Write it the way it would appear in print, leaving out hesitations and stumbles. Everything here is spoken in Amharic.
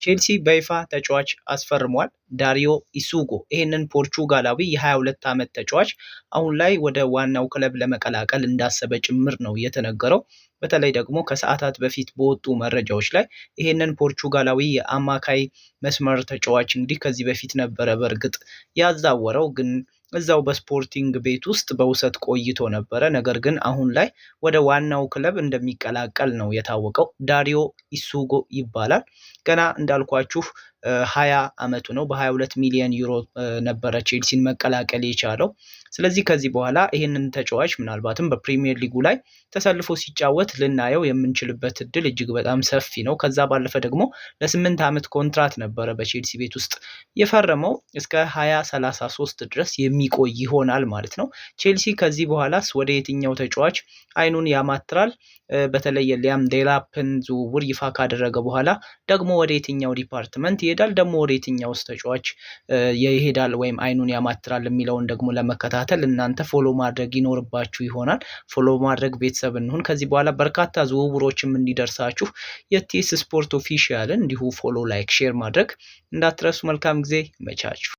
ቼልሲ በይፋ ተጫዋች አስፈርሟል። ዳሪዮ ኢሱጎ ይህንን ፖርቹጋላዊ የ22 ዓመት ተጫዋች አሁን ላይ ወደ ዋናው ክለብ ለመቀላቀል እንዳሰበ ጭምር ነው የተነገረው። በተለይ ደግሞ ከሰዓታት በፊት በወጡ መረጃዎች ላይ ይህንን ፖርቹጋላዊ የአማካይ መስመር ተጫዋች እንግዲህ ከዚህ በፊት ነበረ በእርግጥ ያዛወረው ግን እዛው በስፖርቲንግ ቤት ውስጥ በውሰት ቆይቶ ነበረ። ነገር ግን አሁን ላይ ወደ ዋናው ክለብ እንደሚቀላቀል ነው የታወቀው። ዳሪዮ ኢሱጎ ይባላል። ገና እንዳልኳችሁ 20 ዓመቱ ነው። በ22 ሚሊዮን ዩሮ ነበረ ቼልሲን መቀላቀል የቻለው። ስለዚህ ከዚህ በኋላ ይህንን ተጫዋች ምናልባትም በፕሪሚየር ሊጉ ላይ ተሰልፎ ሲጫወት ልናየው የምንችልበት እድል እጅግ በጣም ሰፊ ነው። ከዛ ባለፈ ደግሞ ለ8 ዓመት ኮንትራት ነበረ በቼልሲ ቤት ውስጥ የፈረመው እስከ 2033 ድረስ የሚቆይ ይሆናል ማለት ነው። ቼልሲ ከዚህ በኋላስ ወደ የትኛው ተጫዋች አይኑን ያማትራል? በተለይ የሊያም ዴላፕን ዝውውር ይፋ ካደረገ በኋላ ደግሞ ወደ የትኛው ዲፓርትመንት ይሄዳል፣ ደግሞ ወደ የትኛውስ ተጫዋች ይሄዳል ወይም አይኑን ያማትራል የሚለውን ደግሞ ለመከታተል እናንተ ፎሎ ማድረግ ይኖርባችሁ ይሆናል። ፎሎ ማድረግ ቤተሰብ እንሁን። ከዚህ በኋላ በርካታ ዝውውሮችም እንዲደርሳችሁ የቲኤስ ስፖርት ኦፊሻልን እንዲሁ ፎሎ፣ ላይክ፣ ሼር ማድረግ እንዳትረሱ። መልካም ጊዜ፣ መቻችሁ።